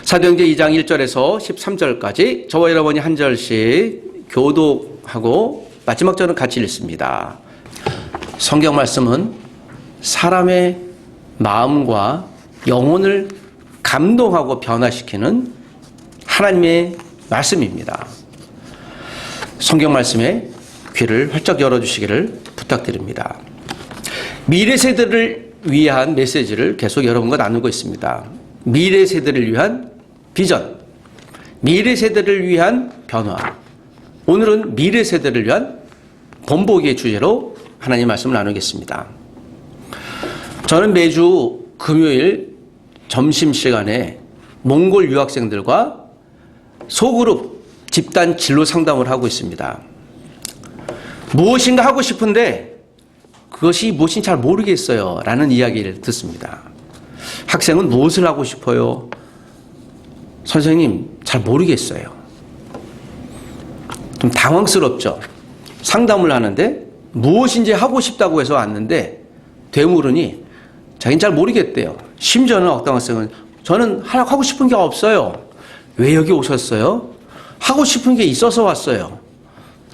사도행전 2장 1절에서 13절까지 저와 여러분이 한 절씩 교독하고 마지막 절은 같이 읽습니다. 성경 말씀은 사람의 마음과 영혼을 감동하고 변화시키는 하나님의 말씀입니다. 성경 말씀에 귀를 활짝 열어주시기를 부탁드립니다. 미래 세대를 위한 메시지를 계속 여러분과 나누고 있습니다. 미래 세대를 위한 비전, 미래 세대를 위한 변화. 오늘은 미래 세대를 위한 본보기의 주제로 하나님의 말씀을 나누겠습니다. 저는 매주 금요일 점심시간에 몽골 유학생들과 소그룹 집단 진로 상담을 하고 있습니다. 무엇인가 하고 싶은데 그것이 무엇인지 잘 모르겠어요 라는 이야기를 듣습니다. 학생은 무엇을 하고 싶어요? 선생님, 잘 모르겠어요. 좀 당황스럽죠. 상담을 하는데 무엇인지 하고 싶다고 해서 왔는데 되물으니 자기는 잘 모르겠대요. 심지어는 어떤 학생은 저는 하고 싶은 게 없어요. 왜 여기 오셨어요? 하고 싶은 게 있어서 왔어요.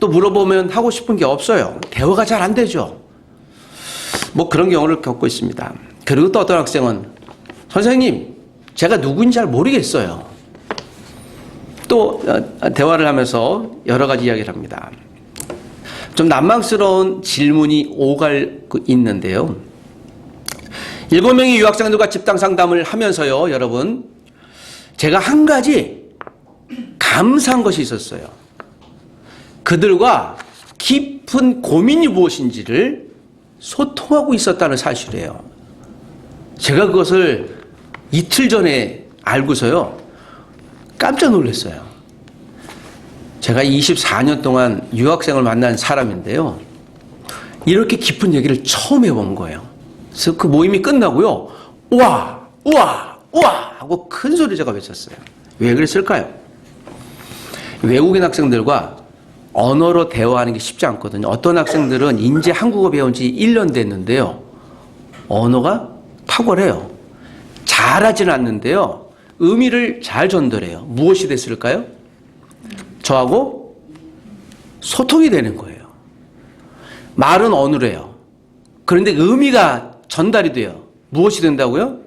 또 물어보면 하고 싶은 게 없어요. 대화가 잘 안 되죠. 뭐 그런 경우를 겪고 있습니다. 그리고 또 어떤 학생은 선생님, 제가 누구인지 잘 모르겠어요. 또 대화를 하면서 여러 가지 이야기를 합니다. 좀 난망스러운 질문이 오가고 있는데요. 7명의 유학생들과 집단 상담을 하면서요, 여러분, 제가 한 가지 감사한 것이 있었어요. 그들과 깊은 고민이 무엇인지를 소통하고 있었다는 사실이에요. 제가 그것을 이틀 전에 알고서요, 깜짝 놀랐어요. 제가 24년 동안 유학생을 만난 사람인데요. 이렇게 깊은 얘기를 처음 해본 거예요. 그래서 그 모임이 끝나고요. 우와! 우와! 우와! 하고 큰 소리 제가 외쳤어요. 왜 그랬을까요? 외국인 학생들과 언어로 대화하는 게 쉽지 않거든요. 어떤 학생들은 이제 한국어 배운 지 1년 됐는데요. 언어가 탁월해요. 잘하지는 않는데요. 의미를 잘 전달해요. 무엇이 됐을까요? 저하고 소통이 되는 거예요. 말은 어눌해요. 그런데 의미가 전달이 돼요. 무엇이 된다고요?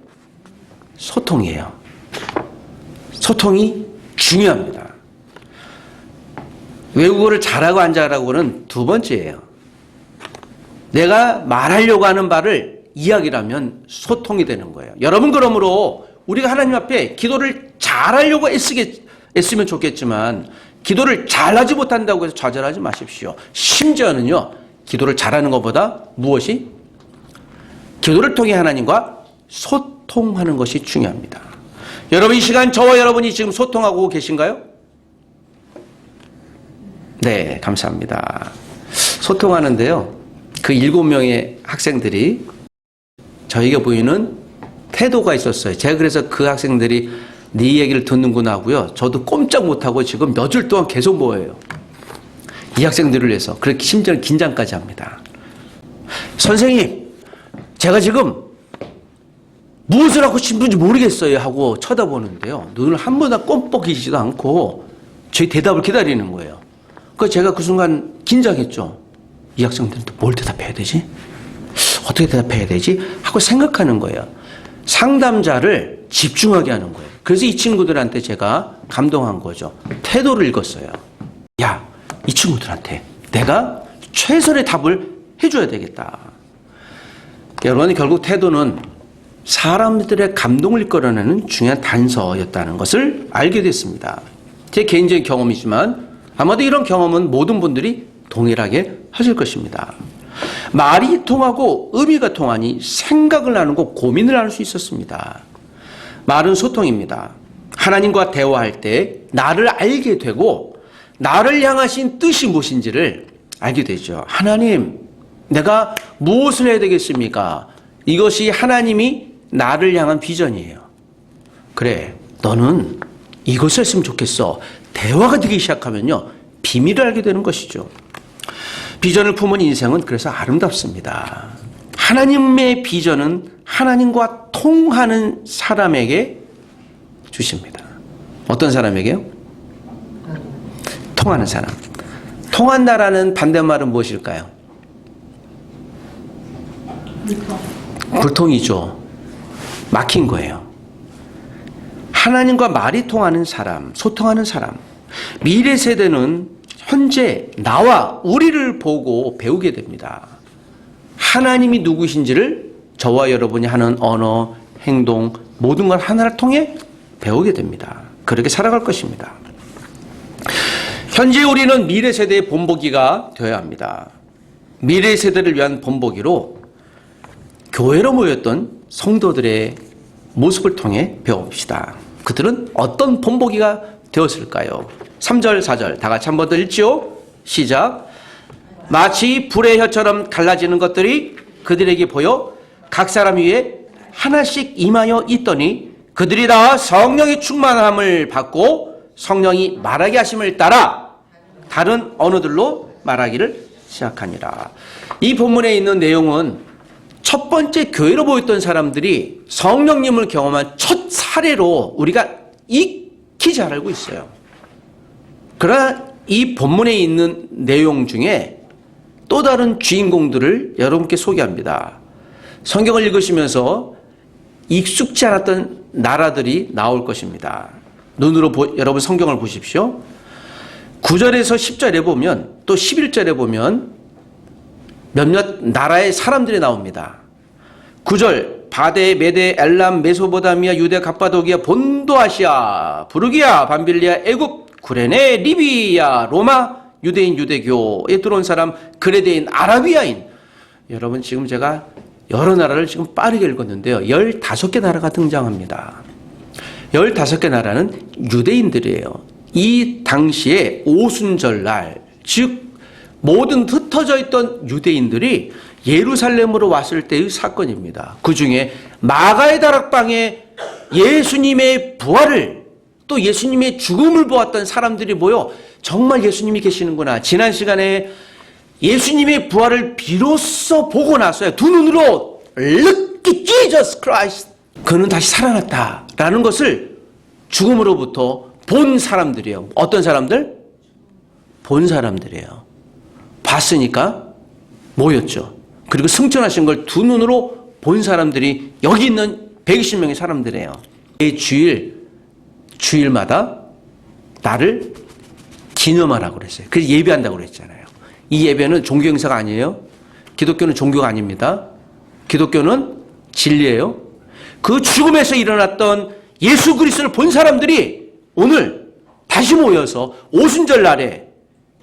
소통이에요. 소통이 중요합니다. 외국어를 잘하고 안 잘하고는 두 번째예요. 내가 말하려고 하는 바를 이야기를 하면 소통이 되는 거예요. 여러분, 그러므로 우리가 하나님 앞에 기도를 잘하려고 애쓰면 좋겠지만 기도를 잘하지 못한다고 해서 좌절하지 마십시오. 심지어는요, 기도를 잘하는 것보다 무엇이? 기도를 통해 하나님과 소통하는 것이 중요합니다. 여러분, 이 시간 저와 여러분이 지금 소통하고 계신가요? 네, 감사합니다. 소통하는데요, 그 7명의 학생들이 저에게 보이는 태도가 있었어요. 제가 그래서 그 학생들이 네 얘기를 듣는구나 하고요, 저도 꼼짝 못하고 지금 몇 줄 동안 계속 뭐예요? 이 학생들을 위해서 그렇게 심지어는 긴장까지 합니다. 선생님, 제가 지금 무엇을 하고 싶은지 모르겠어요 하고 쳐다보는데요, 눈을 한 번도 꼼뻑이지도 않고 제 대답을 기다리는 거예요. 그래서 제가 그 순간 긴장했죠. 이 학생들은 또 뭘 대답해야 되지? 어떻게 대답해야 되지? 하고 생각하는 거예요. 상담자를 집중하게 하는 거예요. 그래서 이 친구들한테 제가 감동한 거죠. 태도를 읽었어요. 야, 이 친구들한테 내가 최선의 답을 해줘야 되겠다. 여러분, 결국 태도는 사람들의 감동을 이끌어내는 중요한 단서였다는 것을 알게 됐습니다. 제 개인적인 경험이지만 아마도 이런 경험은 모든 분들이 동일하게 하실 것입니다. 말이 통하고 의미가 통하니 생각을 나누고 고민을 나눌 수 있었습니다. 말은 소통입니다. 하나님과 대화할 때 나를 알게 되고 나를 향하신 뜻이 무엇인지를 알게 되죠. 하나님, 내가 무엇을 해야 되겠습니까? 이것이 하나님이 나를 향한 비전이에요. 그래, 너는 이것을 했으면 좋겠어. 대화가 되기 시작하면요, 비밀을 알게 되는 것이죠. 비전을 품은 인생은 그래서 아름답습니다. 하나님의 비전은 하나님과 통하는 사람에게 주십니다. 어떤 사람에게요? 통하는 사람. 통한다라는 반대말은 무엇일까요? 불통이죠. 막힌 거예요. 하나님과 말이 통하는 사람, 소통하는 사람. 미래 세대는 현재 나와 우리를 보고 배우게 됩니다. 하나님이 누구신지를 저와 여러분이 하는 언어, 행동, 모든 걸 하나를 통해 배우게 됩니다. 그렇게 살아갈 것입니다. 현재 우리는 미래 세대의 본보기가 되어야 합니다. 미래 세대를 위한 본보기로 교회로 모였던 성도들의 모습을 통해 배워봅시다. 그들은 어떤 본보기가 되었을까요? 3절, 4절 다 같이 한 번 더 읽지요. 시작. 마치 불의 혀처럼 갈라지는 것들이 그들에게 보여 각 사람 위에 하나씩 임하여 있더니 그들이 다 성령의 충만함을 받고 성령이 말하게 하심을 따라 다른 언어들로 말하기를 시작하니라. 이 본문에 있는 내용은 첫 번째 교회로 모였던 사람들이 성령님을 경험한 첫 사례로 우리가 익히 잘 알고 있어요. 그러나 이 본문에 있는 내용 중에 또 다른 주인공들을 여러분께 소개합니다. 성경을 읽으시면서 익숙지 않았던 나라들이 나올 것입니다. 눈으로 여러분 성경을 보십시오. 9절에서 10절에 보면 또 11절에 보면 몇몇 나라의 사람들이 나옵니다. 9절 바데, 메데, 엘람, 메소포타미아, 유대, 갑바도기아, 본도아시아, 부르기아, 밤빌리아, 애굽, 구레네, 리비아, 로마, 유대인, 유대교에 들어온 사람, 그레데인, 아라비아인. 여러분 지금 제가 여러 나라를 지금 빠르게 읽었는데요. 15개 나라가 등장합니다. 15개 나라는 유대인들이에요. 이 당시에 오순절날, 즉 모든 흩어져 있던 유대인들이 예루살렘으로 왔을 때의 사건입니다. 그 중에 마가의 다락방에 예수님의 부활을 또 예수님의 죽음을 보았던 사람들이 모여 정말 예수님이 계시는구나. 지난 시간에 예수님의 부활을 비로소 보고 나서야 두 눈으로 Look at Jesus Christ. 그는 다시 살아났다라는 것을 죽음으로부터 본 사람들이에요. 어떤 사람들? 본 사람들이에요. 봤으니까 모였죠. 그리고 승천하신 걸 두 눈으로 본 사람들이 여기 있는 120명의 사람들이에요. 매 주일마다 나를 기념하라고 그랬어요. 그래서 예배한다고 그랬잖아요. 이 예배는 종교 행사가 아니에요. 기독교는 종교가 아닙니다. 기독교는 진리예요. 그 죽음에서 일어났던 예수 그리스도를 본 사람들이 오늘 다시 모여서 오순절 날에,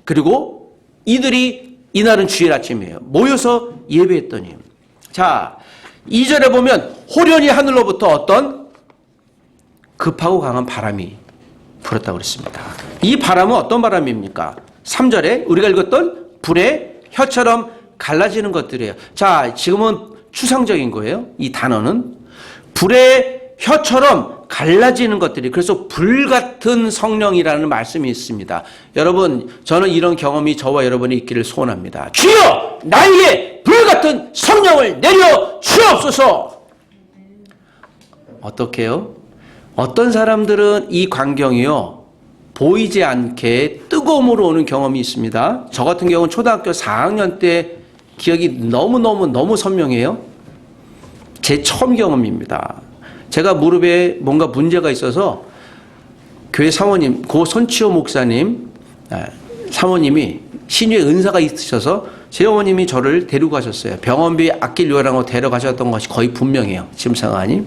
그리고 이들이 이날은 주일 아침이에요. 모여서 예배했더니, 자 2절에 보면 호련히 하늘로부터 어떤 급하고 강한 바람이 불었다고 그랬습니다. 이 바람은 어떤 바람입니까? 3절에 우리가 읽었던 불의 혀처럼 갈라지는 것들이에요. 자, 지금은 추상적인 거예요. 이 단어는 불의 혀처럼 갈라지는 것들이, 그래서 불같은 성령이라는 말씀이 있습니다. 여러분, 저는 이런 경험이 저와 여러분이 있기를 소원합니다. 주여 나에게 불같은 성령을 내려 주옵소서. 어떻게 해요? 어떤 사람들은 이 광경이요 보이지 않게 뜨거움으로 오는 경험이 있습니다. 저 같은 경우는 초등학교 4학년 때 기억이 너무 선명해요. 제 처음 경험입니다. 제가 무릎에 뭔가 문제가 있어서 교회 사모님, 고 손치호 목사님, 사모님이 신유의 은사가 있으셔서 제 어머님이 저를 데리고 가셨어요. 병원비 아끼려고 데려가셨던 것이 거의 분명해요. 지금 생각하니.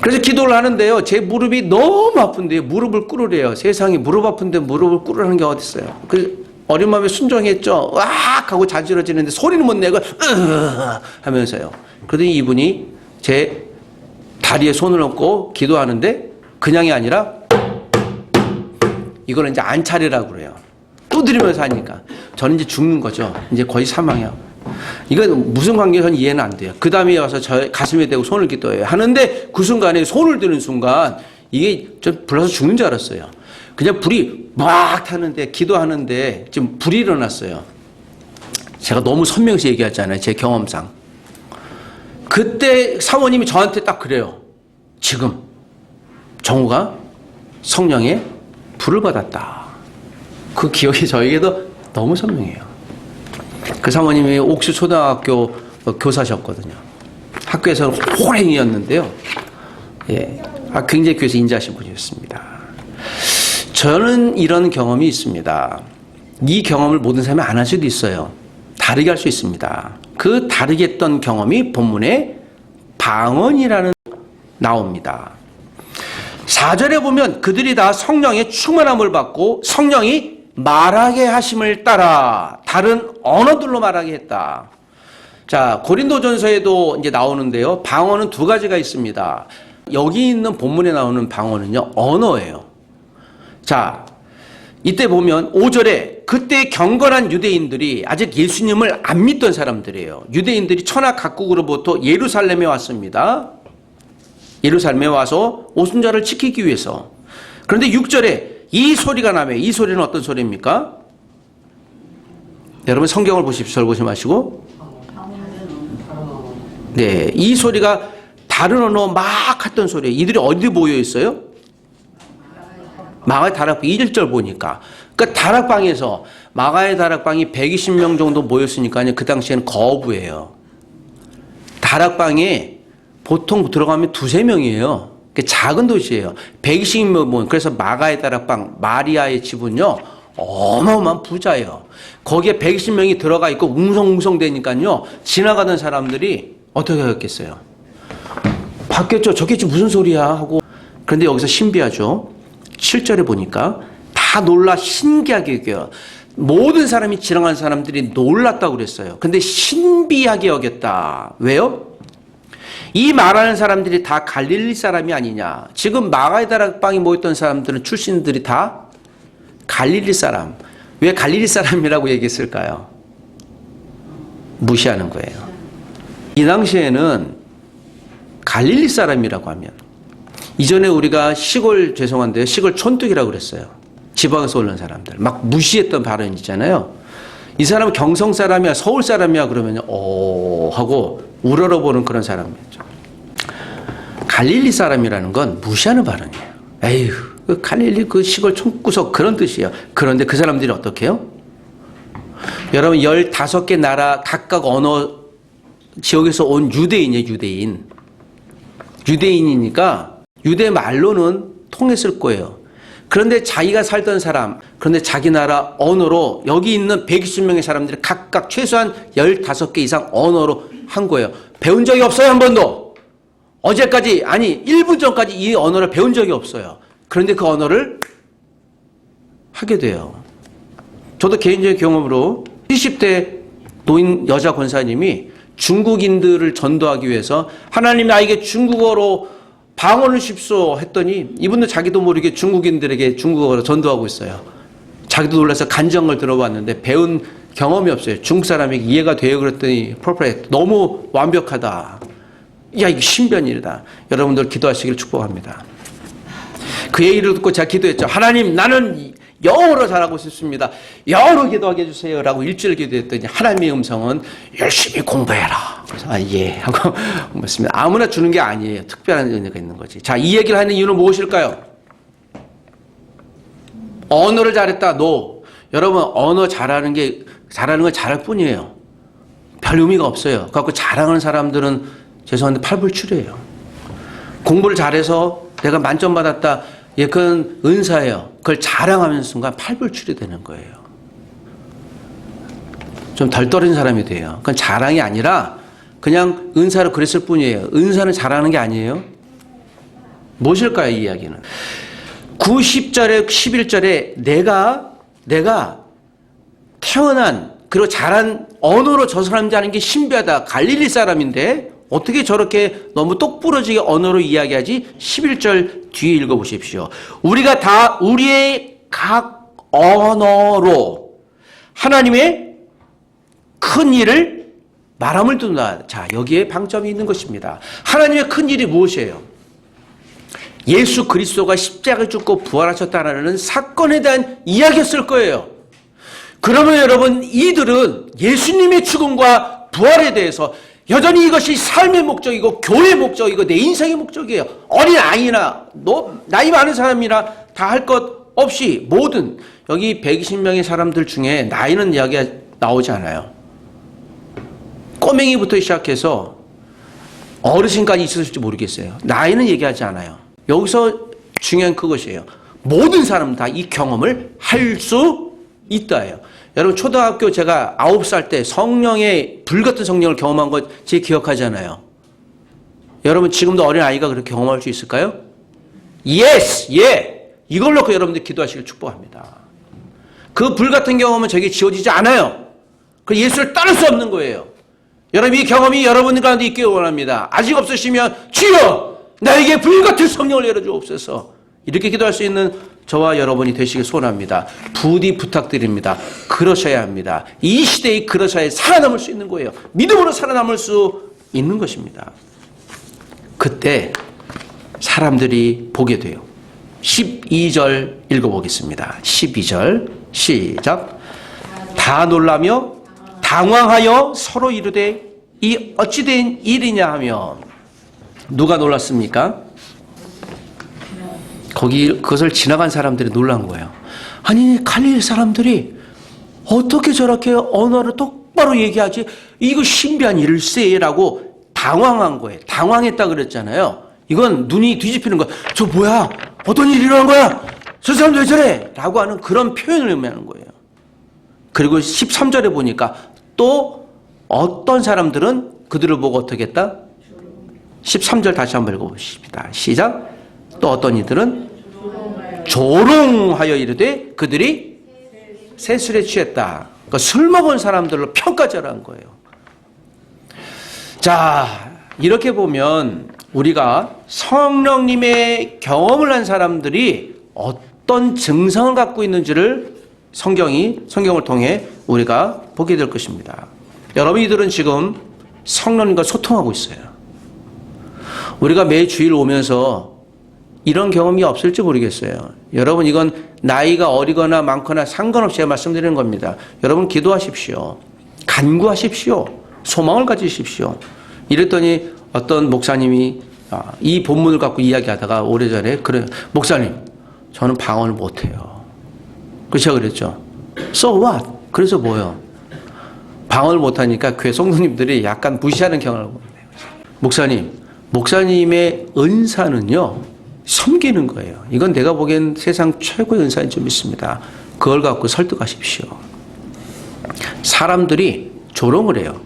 그래서 기도를 하는데요. 제 무릎이 너무 아픈데요. 무릎을 꿇으래요. 세상에 무릎 아픈데 무릎을 꿇으라는 게 어디 있어요. 그 어린 마음에 순종했죠. 으악 하고 자지러지는데 소리는 못 내고 하면서요. 그러더니 이분이 제 다리에 손을 얹고 기도하는데 그냥이 아니라 이거는 이제 안차리라고 그래요. 두드리면서 하니까 저는 이제 죽는 거죠. 이제 거의 사망이에요. 이건 무슨 관계에서는 이해는 안 돼요. 그 다음에 와서 저 가슴에 대고 손을 기도해요. 하는데 그 순간에 손을 드는 순간 이게 좀 불러서 죽는 줄 알았어요. 그냥 불이 막 타는데 기도하는데 지금 불이 일어났어요. 제가 너무 선명해서 얘기하잖아요. 제 경험상. 그때 사모님이 저한테 딱 그래요. 지금 정우가 성령의 불을 받았다. 그 기억이 저에게도 너무 선명해요. 그 사모님이 옥수 초등학교 교사셨거든요. 학교에서는 호랭이였는데요. 예, 굉장히 교회에서 인자하신 분이었습니다. 저는 이런 경험이 있습니다. 이 경험을 모든 사람이 안 할 수도 있어요. 다르게 할 수 있습니다. 그 다르게 했던 경험이 본문에 방언이라는 나옵니다. 4절에 보면 그들이 다 성령의 충만함을 받고 성령이 말하게 하심을 따라 다른 언어들로 말하게 했다. 자, 고린도전서에도 이제 나오는데요. 방언은 두 가지가 있습니다. 여기 있는 본문에 나오는 방언은요, 언어예요. 자, 이때 보면 5절에 그때 경건한 유대인들이 아직 예수님을 안 믿던 사람들이에요. 유대인들이 천하 각국으로부터 예루살렘에 왔습니다. 예루살렘에 와서 오순절을 지키기 위해서. 그런데 6절에 이 소리가 나며, 이 소리는 어떤 소리입니까? 여러분 성경을 보십시오. 저를 보지 마시고. 네, 이 소리가 다른 언어 막 했던 소리예요. 이들이 어디 모여 있어요? 마가의 다락방 1절 보니까. 그러니까 다락방에서 마가의 다락방이 120명 정도 모였으니까요. 그 당시에는 거부예요. 다락방에 보통 들어가면 2-3명이에요. 작은 도시예요. 120명. 그래서 마가의 다락방 마리아의 집은요, 어마어마한 부자예요. 거기에 120명이 들어가 있고 웅성웅성 되니까요, 지나가던 사람들이 어떻게 하겠어요? 봤겠죠. 저게 무슨 소리야 하고. 그런데 여기서 신비하죠. 7절에 보니까 다 놀라 신기하게 여겨요. 모든 사람이 지나간 사람들이 놀랐다고 그랬어요. 근데 신비하게 여겼다. 왜요? 이 말하는 사람들이 다 갈릴리 사람이 아니냐. 지금 마가의 다락방에 모였던 사람들은 출신들이 다 갈릴리 사람. 왜 갈릴리 사람이라고 얘기했을까요? 무시하는 거예요. 이 당시에는 갈릴리 사람이라고 하면, 이전에 우리가 시골, 죄송한데요, 시골 촌뚝이라고 그랬어요. 지방에서 오는 사람들 막 무시했던 발언 있잖아요. 이 사람은 경성 사람이야, 서울 사람이야 그러면요, 하고 우러러보는 그런 사람이었죠. 갈릴리 사람이라는 건 무시하는 발언이에요. 에휴, 그 갈릴리 그 시골 촌구석 그런 뜻이에요. 그런데 그 사람들이 어떻게 해요? 여러분 15개 나라 각각 언어 지역에서 온 유대인이에요. 유대인이니까 유대 말로는 통했을 거예요. 그런데 자기가 살던 사람, 그런데 자기 나라 언어로 여기 있는 120명의 사람들이 각각 최소한 15개 이상 언어로 한 거예요. 배운 적이 없어요, 한 번도. 어제까지, 아니 1분 전까지 이 언어를 배운 적이 없어요. 그런데 그 언어를 하게 돼요. 저도 개인적인 경험으로 70대 노인 여자 권사님이 중국인들을 전도하기 위해서 하나님 나에게 중국어로 방언을 십소 했더니 이분도 자기도 모르게 중국인들에게 중국어로 전도하고 있어요. 자기도 놀라서 간증을 들어봤는데 배운 경험이 없어요. 중국 사람에게 이해가 돼요. 그랬더니 퍼펙트, 너무 완벽하다. 야, 이게 신비한 일이다. 여러분들 기도하시길 축복합니다. 그 얘기를 듣고 제가 기도했죠. 하나님, 나는 영어로 잘하고 싶습니다. 영어로 기도하게 해주세요. 라고 일주일 기도했더니 하나님의 음성은 열심히 공부해라. 그래서 예 하고 묻습니다. 아무나 주는 게 아니에요. 특별한 은혜가 있는 거지. 자, 이 얘기를 하는 이유는 무엇일까요? 언어를 잘했다. 노. 여러분, 언어 잘하는 건 잘할 뿐이에요. 별 의미가 없어요. 그래갖고 자랑하는 사람들은 죄송한데 팔불출이에요. 공부를 잘해서 내가 만점 받았다. 예, 그건 은사예요. 그걸 자랑하는 순간 팔불출이 되는 거예요. 좀 덜 떨어진 사람이 돼요. 그건 자랑이 아니라 그냥 은사로 그랬을 뿐이에요. 은사는 자랑하는 게 아니에요. 무엇일까요, 이 이야기는? 9, 10절에, 11절에 내가 태어난, 그리고 자란 언어로 저 사람들이 하는 게 신비하다. 갈릴리 사람인데 어떻게 저렇게 너무 똑부러지게 언어로 이야기하지? 11절 뒤에 읽어보십시오. 우리가 다 우리의 각 언어로 하나님의 큰 일을 말함을 듣는다. 자, 여기에 방점이 있는 것입니다. 하나님의 큰 일이 무엇이에요? 예수 그리스도가 십자가를 죽고 부활하셨다는 사건에 대한 이야기였을 거예요. 그러면 여러분, 이들은 예수님의 죽음과 부활에 대해서 여전히 이것이 삶의 목적이고 교회의 목적이고 내 인생의 목적이에요. 어린 아이나 나이 많은 사람이나 다 할 것 없이 모든 여기 120명의 사람들 중에 나이는 이야기가 나오지 않아요. 꼬맹이부터 시작해서 어르신까지 있었을지 모르겠어요. 나이는 얘기하지 않아요. 여기서 중요한 그것이에요. 모든 사람 다 이 경험을 할 수 있다예요. 여러분 초등학교 제가 9살 때 성령의 불같은 성령을 경험한 것 제 기억하잖아요. 여러분 지금도 어린 아이가 그렇게 경험할 수 있을까요? Yes, 예. 이걸 놓고 여러분들 기도하시길 축복합니다. 그 불같은 경험은 저에게 지워지지 않아요. 그 예수를 따를 수 없는 거예요. 여러분 이 경험이 여러분 가운데 있기를 원합니다. 아직 없으시면 주여 나에게 불같은 성령을 열어주옵소서. 이렇게 기도할 수 있는 저와 여러분이 되시길 소원합니다. 부디 부탁드립니다. 그러셔야 합니다. 이 시대에 그러셔야 살아남을 수 있는 거예요. 믿음으로 살아남을 수 있는 것입니다. 그때 사람들이 보게 돼요. 12절 읽어보겠습니다. 12절 시작. 다 놀라며 당황하여 서로 이르되 이 어찌된 일이냐 하며. 누가 놀랐습니까? 그것을 지나간 사람들이 놀란 거예요. 아니 갈릴리 사람들이 어떻게 저렇게 언어를 똑바로 얘기하지? 이거 신비한 일세라고 당황한 거예요. 당황했다 그랬잖아요. 이건 눈이 뒤집히는 거야. 저 뭐야? 어떤 일이 일어난 거야? 저 사람 왜 저래? 라고 하는 그런 표현을 의미하는 거예요. 그리고 13절에 보니까 또 어떤 사람들은 그들을 보고 어떻게 했다? 13절 다시 한번 읽어보십니다. 시작. 또 어떤 이들은 조롱하여 이르되 그들이 세술에 취했다. 그러니까 술 먹은 사람들로 평가절한 거예요. 자, 이렇게 보면 우리가 성령님의 경험을 한 사람들이 어떤 증상을 갖고 있는지를 성경을 통해 우리가 보게 될 것입니다. 여러분 이들은 지금 성령님과 소통하고 있어요. 우리가 매 주일 오면서 이런 경험이 없을지 모르겠어요. 여러분 이건 나이가 어리거나 많거나 상관없이 말씀드리는 겁니다. 여러분 기도하십시오. 간구하십시오. 소망을 가지십시오. 이랬더니 어떤 목사님이 이 본문을 갖고 이야기하다가 오래전에 그래 목사님 저는 방언을 못해요. 그래서 그랬죠. So what? 그래서 뭐요? 방언을 못하니까 교회 성도님들이 약간 무시하는 경험을 보네요. 목사님의 은사는요 섬기는 거예요. 이건 내가 보기엔 세상 최고의 은사인 줄 믿습니다. 그걸 갖고 설득하십시오. 사람들이 조롱을 해요.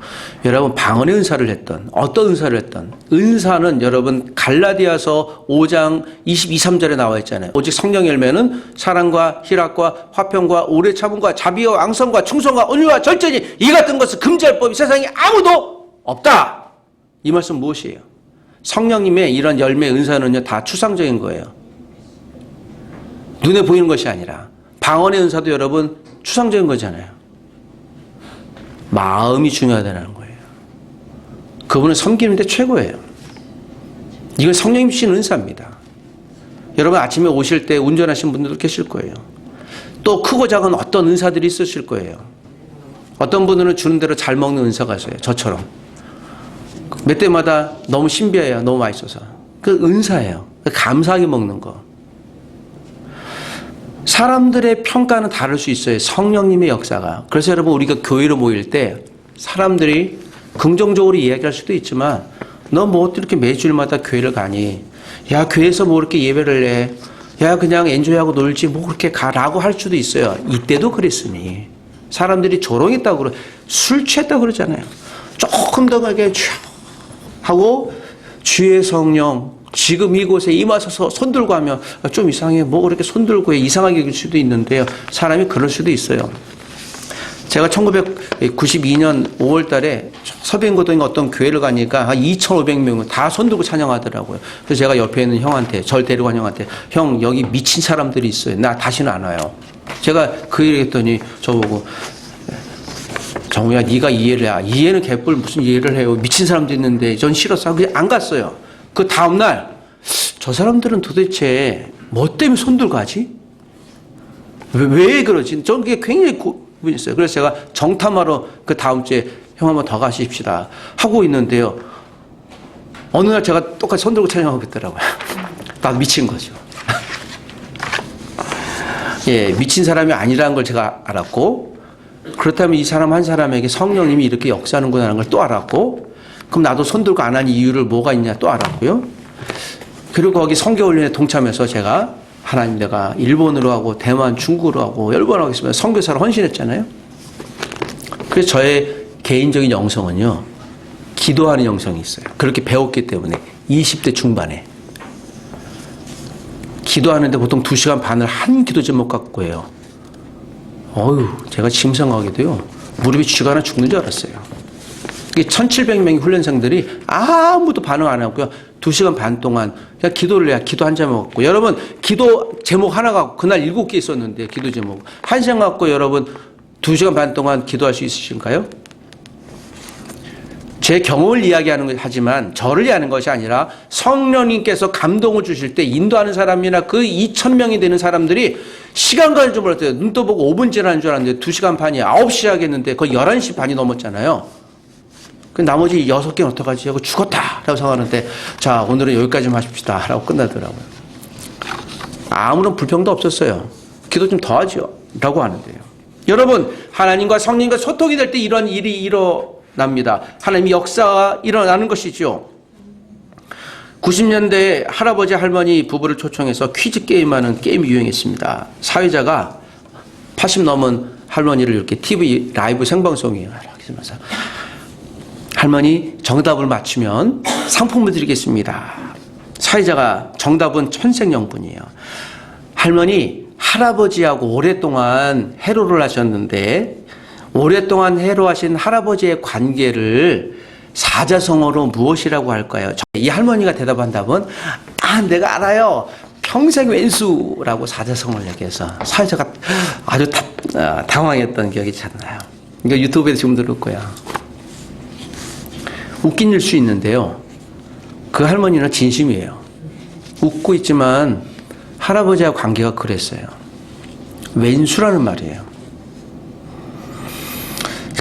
여러분 방언의 은사를 했던 어떤 은사를 했던 은사는 여러분 갈라디아서 5장 22, 3절에 나와 있잖아요. 오직 성령 열매는 사랑과 희락과 화평과 오래 참음과 자비와 앙성과 충성과 온유와 절제니 이 같은 것을 금지할 법이 세상에 아무도 없다. 이 말씀 무엇이에요? 성령님의 이런 열매 은사는요 다 추상적인 거예요. 눈에 보이는 것이 아니라 방언의 은사도 여러분 추상적인 거잖아요. 마음이 중요하다는 거예요. 그분은 섬기는데 최고예요. 이건 성령님 주신 은사입니다. 여러분 아침에 오실 때 운전하시는 분들도 계실 거예요. 또 크고 작은 어떤 은사들이 있으실 거예요. 어떤 분들은 주는 대로 잘 먹는 은사가 있어요. 저처럼. 몇 때마다 너무 신비해요. 너무 맛있어서. 그 은사예요. 감사하게 먹는 거. 사람들의 평가는 다를 수 있어요. 성령님의 역사가. 그래서 여러분 우리가 교회로 모일 때 사람들이 긍정적으로 이야기할 수도 있지만 너 뭐 이렇게 매주일마다 교회를 가니? 야 교회에서 뭐 이렇게 예배를 해? 야 그냥 엔조이하고 놀지 뭐 그렇게 가라고 할 수도 있어요. 이때도 그랬으니 사람들이 조롱했다고 그러 술 취했다고 그러잖아요. 조금 더 가게 하고 주의 성령 지금 이곳에 임하셔서 손들고 하면 좀 이상해. 뭐 그렇게 손들고 해. 이상하게 여길 수도 있는데요. 사람이 그럴 수도 있어요. 제가 1992년 5월 달에 서빙고등에 어떤 교회를 가니까 한 2,500명은 다 손들고 찬양하더라고요. 그래서 제가 옆에 있는 형한테, 절 데리고 간 형한테 형 여기 미친 사람들이 있어요. 나 다시는 안 와요. 제가 그 얘기 했더니 저보고 정우야 네가 이해를 해. 이해는 개뿔 무슨 이해를 해요. 미친 사람도 있는데 전 싫었어. 그냥 안 갔어요. 그 다음날 저 사람들은 도대체 뭐 때문에 손들고 하지? 왜 그러지? 저는 그게 굉장히 고민했어요. 그래서 제가 정탐하러 그 다음 주에 형 한번 더 가십시다 하고 있는데요. 어느 날 제가 똑같이 손 들고 찬양하고 있더라고요. 나도 미친 거죠. 예, 미친 사람이 아니라는 걸 제가 알았고, 그렇다면 이 사람 한 사람에게 성령님이 이렇게 역사하는구나 하는 걸 또 알았고, 그럼 나도 손 들고 안 하는 이유를 뭐가 있냐 또 알았고요. 그리고 거기 선교훈련에 동참해서 제가 하나님 내가 일본으로 하고 대만 중국으로 하고 여러 번 하겠습니다. 선교사로 헌신했잖아요. 그래서 저의 개인적인 영성은요, 기도하는 영성이 있어요. 그렇게 배웠기 때문에 20대 중반에 기도하는데 보통 2시간 반을 한 기도 제목 갖고 해요. 어휴, 제가 짐승하게도요, 무릎이 쥐가 하나 죽는 줄 알았어요. 1700명의 훈련생들이 아무도 반응 안 하고요, 2시간 반 동안 그냥 기도를 해야 기도 한 제목 갖고. 여러분, 기도 제목 하나 갖고 그날 7개 있었는데, 기도 제목 한 시간 갖고 여러분 2시간 반 동안 기도할 수 있으신가요? 제 경험을 이야기하는 하지만 저를 이해하는 것이 아니라 성령님께서 감동을 주실 때 인도하는 사람이나 그 2000명이 되는 사람들이 시간 가는 줄 몰랐어요. 눈 떠보고 5분 지나는 줄 알았는데 2시간 반이 9시 하겠는데 거의 11시 반이 넘었잖아요. 그 나머지 6개는 어떡하지 하고 죽었다 라고 생각하는데, 자, 오늘은 여기까지만 하십시다 라고 끝나더라고요. 아무런 불평도 없었어요. 기도 좀 더 하죠 라고 하는데요. 여러분, 하나님과 성령과 소통이 될 때 이런 일이 일어납니다. 하나님의 역사가 일어나는 것이죠. 90년대에 할아버지 할머니 부부를 초청해서 퀴즈 게임하는 게임이 유행했습니다. 사회자가 80 넘은 할머니를 이렇게 TV 라이브 생방송이에요. 할머니 정답을 맞추면 상품을 드리겠습니다. 사회자가 정답은 천생연분이에요. 할머니, 할아버지하고 오랫동안 해로를 하셨는데 오랫동안 해로하신 할아버지의 관계를 사자성어로 무엇이라고 할까요? 이 할머니가 대답한 답은 내가 알아요. 평생 왼수라고 사자성어를 얘기해서 사회자가 아주 당황했던 기억이 찼나요? 이거 유튜브에서 지금 들을 거야. 웃긴 일 수 있는데요, 그 할머니는 진심이에요. 웃고 있지만 할아버지와 관계가 그랬어요. 왼수라는 말이에요.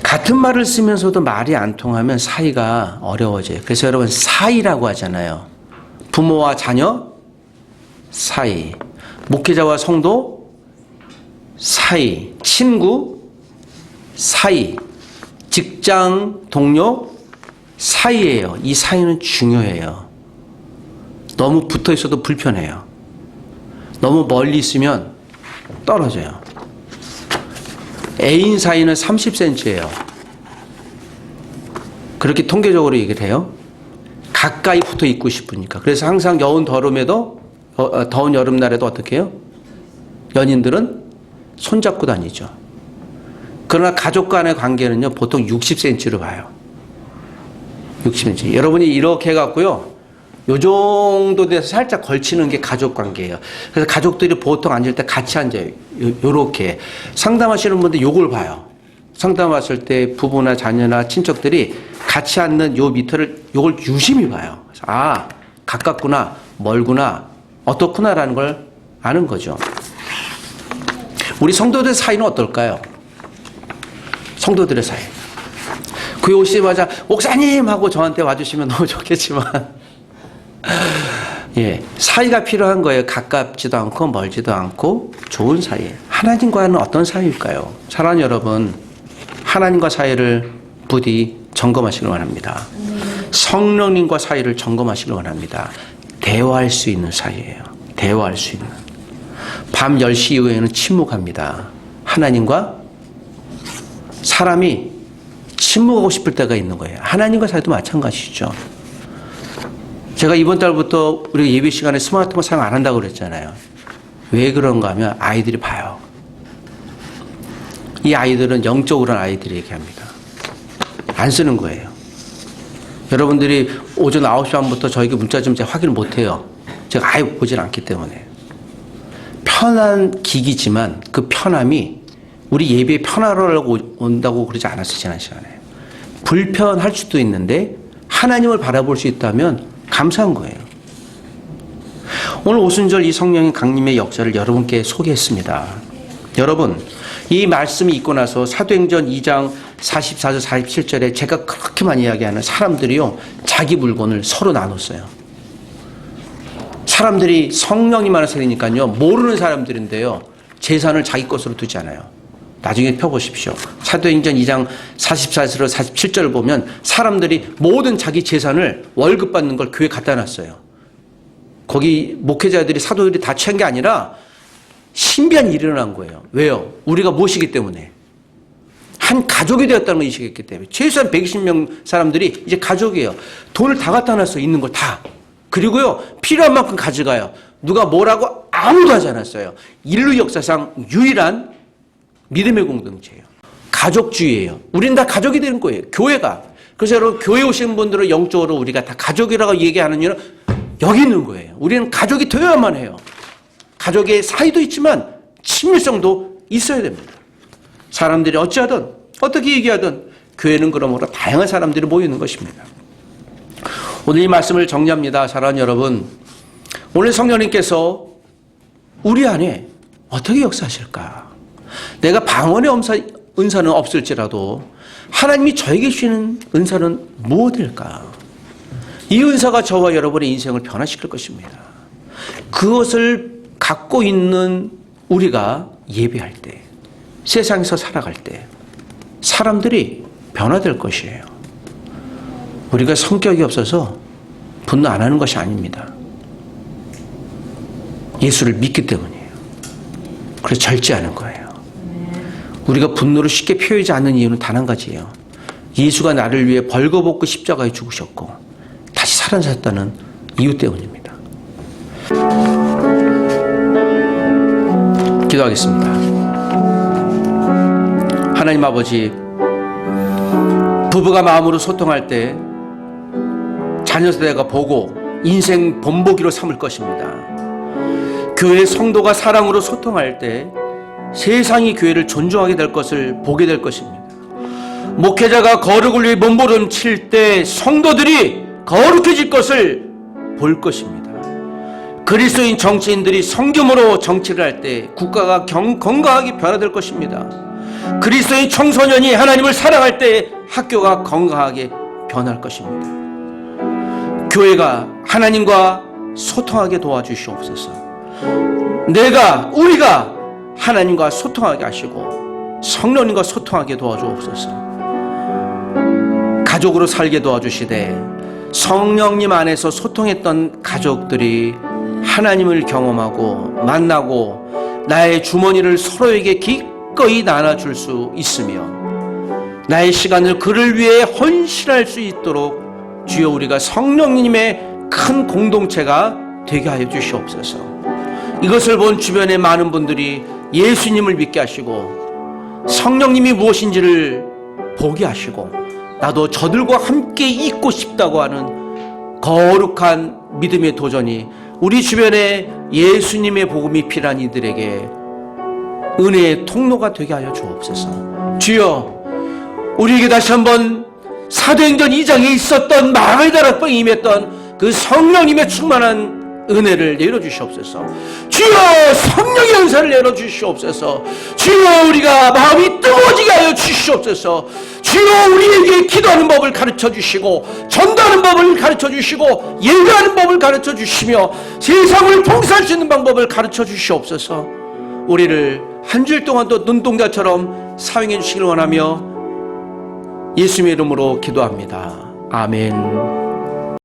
같은 말을 쓰면서도 말이 안 통하면 사이가 어려워져요. 그래서 여러분, 사이라고 하잖아요. 부모와 자녀 사이, 목회자와 성도 사이, 친구 사이, 직장 동료 사이예요. 이 사이는 중요해요. 너무 붙어 있어도 불편해요. 너무 멀리 있으면 떨어져요. 애인 사이는 30cm예요. 그렇게 통계적으로 얘기를 해요. 가까이 붙어 있고 싶으니까. 그래서 항상 더운 여름날에도 어떻게 해요? 연인들은 손잡고 다니죠. 그러나 가족 간의 관계는요, 보통 60cm로 봐요. 60cm. 여러분이 이렇게 해갖고요, 요 정도 돼서 살짝 걸치는 게 가족 관계예요. 그래서 가족들이 보통 앉을 때 같이 앉아요. 요렇게. 상담하시는 분들 요걸 봐요. 상담했을 때 부부나 자녀나 친척들이 같이 앉는 요 밑을, 요걸 유심히 봐요. 그래서 가깝구나, 멀구나, 어떻구나라는 걸 아는 거죠. 우리 성도들 사이는 어떨까요? 성도들의 사이. 그 오시자마자 목사님 하고 저한테 와주시면 너무 좋겠지만, 예, 사이가 필요한 거예요. 가깝지도 않고 멀지도 않고 좋은 사이. 하나님과는 어떤 사이일까요? 사랑하는 여러분, 하나님과 사이를 부디 점검하시길 원합니다. 성령님과 사이를 점검하시길 원합니다. 대화할 수 있는 사이예요. 대화할 수 있는. 밤 10시 이후에는 침묵합니다. 하나님과 사람이 침묵하고 싶을 때가 있는 거예요. 하나님과 사이도 마찬가지죠. 제가 이번 달부터 우리 예배 시간에 스마트폰 사용 안 한다고 그랬잖아요. 왜 그런가 하면 아이들이 봐요. 이 아이들은 영적으로는 아이들이 얘기합니다. 안 쓰는 거예요. 여러분들이 오전 9시 반부터 저에게 문자 좀 제가 확인을 못 해요. 제가 아예 보질 않기 때문에. 편한 기기지만 그 편함이 우리 예배에 편하려고 온다고 그러지 않았어요, 지난 시간에. 불편할 수도 있는데 하나님을 바라볼 수 있다면 감사한 거예요. 오늘 오순절 이 성령의 강림의 역사를 여러분께 소개했습니다. 여러분, 이 말씀이 있고 나서 사도행전 2장 44절 47절에 제가 그렇게 많이 이야기하는 사람들이요, 자기 물건을 서로 나눴어요. 사람들이 성령님 안에 살리니까요, 모르는 사람들인데요, 재산을 자기 것으로 두지 않아요. 나중에 펴보십시오. 사도행전 2장 44절로 47절을 보면 사람들이 모든 자기 재산을 월급 받는 걸 교회에 갖다 놨어요. 거기 목회자들이, 사도들이 다 취한 게 아니라 신비한 일이 일어난 거예요. 왜요? 우리가 무엇이기 때문에? 한 가족이 되었다는 걸 인식했기 때문에. 최소한 120명 사람들이 이제 가족이에요. 돈을 다 갖다 놨어요. 있는 걸 다. 그리고요, 필요한 만큼 가져가요. 누가 뭐라고 아무도 하지 않았어요. 인류 역사상 유일한 믿음의 공동체예요. 가족주의예요. 우리는 다 가족이 되는 거예요. 교회가. 그래서 여러분, 교회 오신 분들은 영적으로 우리가 다 가족이라고 얘기하는 이유는 여기 있는 거예요. 우리는 가족이 되어야만 해요. 가족의 사이도 있지만 친밀성도 있어야 됩니다. 사람들이 어찌하든 어떻게 얘기하든 교회는 그러므로 다양한 사람들이 모이는 것입니다. 오늘 이 말씀을 정리합니다. 사랑하는 여러분, 오늘 성령님께서 우리 안에 어떻게 역사하실까? 내가 방언의 은사는 없을지라도 하나님이 저에게 주시는 은사는 무엇일까? 이 은사가 저와 여러분의 인생을 변화시킬 것입니다. 그것을 갖고 있는 우리가 예배할 때, 세상에서 살아갈 때 사람들이 변화될 것이에요. 우리가 성격이 없어서 분노 안 하는 것이 아닙니다. 예수를 믿기 때문이에요. 그래서 절제하는 거예요. 우리가 분노를 쉽게 표현하지 않는 이유는 단 한 가지예요. 예수가 나를 위해 벌거벗고 십자가에 죽으셨고 다시 살아나셨다는 이유 때문입니다. 기도하겠습니다. 하나님 아버지, 부부가 마음으로 소통할 때 자녀 세대가 보고 인생 본보기로 삼을 것입니다. 교회 성도가 사랑으로 소통할 때 세상이 교회를 존중하게 될 것을 보게 될 것입니다. 목회자가 거룩을 위해 몸부림 칠 때 성도들이 거룩해질 것을 볼 것입니다. 그리스도인 정치인들이 성경으로 정치를 할 때 국가가 건강하게 변화될 것입니다. 그리스도인 청소년이 하나님을 사랑할 때 학교가 건강하게 변할 것입니다. 교회가 하나님과 소통하게 도와주시옵소서. 우리가 하나님과 소통하게 하시고 성령님과 소통하게 도와주옵소서. 가족으로 살게 도와주시되 성령님 안에서 소통했던 가족들이 하나님을 경험하고 만나고 나의 주머니를 서로에게 기꺼이 나눠줄 수 있으며 나의 시간을 그를 위해 헌신할 수 있도록 주여 우리가 성령님의 큰 공동체가 되게 하여 주시옵소서. 이것을 본 주변의 많은 분들이 예수님을 믿게 하시고 성령님이 무엇인지를 보게 하시고 나도 저들과 함께 있고 싶다고 하는 거룩한 믿음의 도전이 우리 주변에 예수님의 복음이 필요한 이들에게 은혜의 통로가 되게 하여 주옵소서. 주여, 우리에게 다시 한번 사도행전 2장에 있었던 마가다락방에 임했던 그 성령님의 충만한 은혜를 내려주시옵소서. 주여, 성령의 은사를 내려주시옵소서. 주여, 우리가 마음이 뜨거워지게 하여 주시옵소서. 주여, 우리에게 기도하는 법을 가르쳐 주시고 전도하는 법을 가르쳐 주시고 예배하는 법을 가르쳐 주시며 세상을 봉사할 수 있는 방법을 가르쳐 주시옵소서. 우리를 한 주일 동안도 눈동자처럼 사용해 주시길 원하며 예수님의 이름으로 기도합니다. 아멘.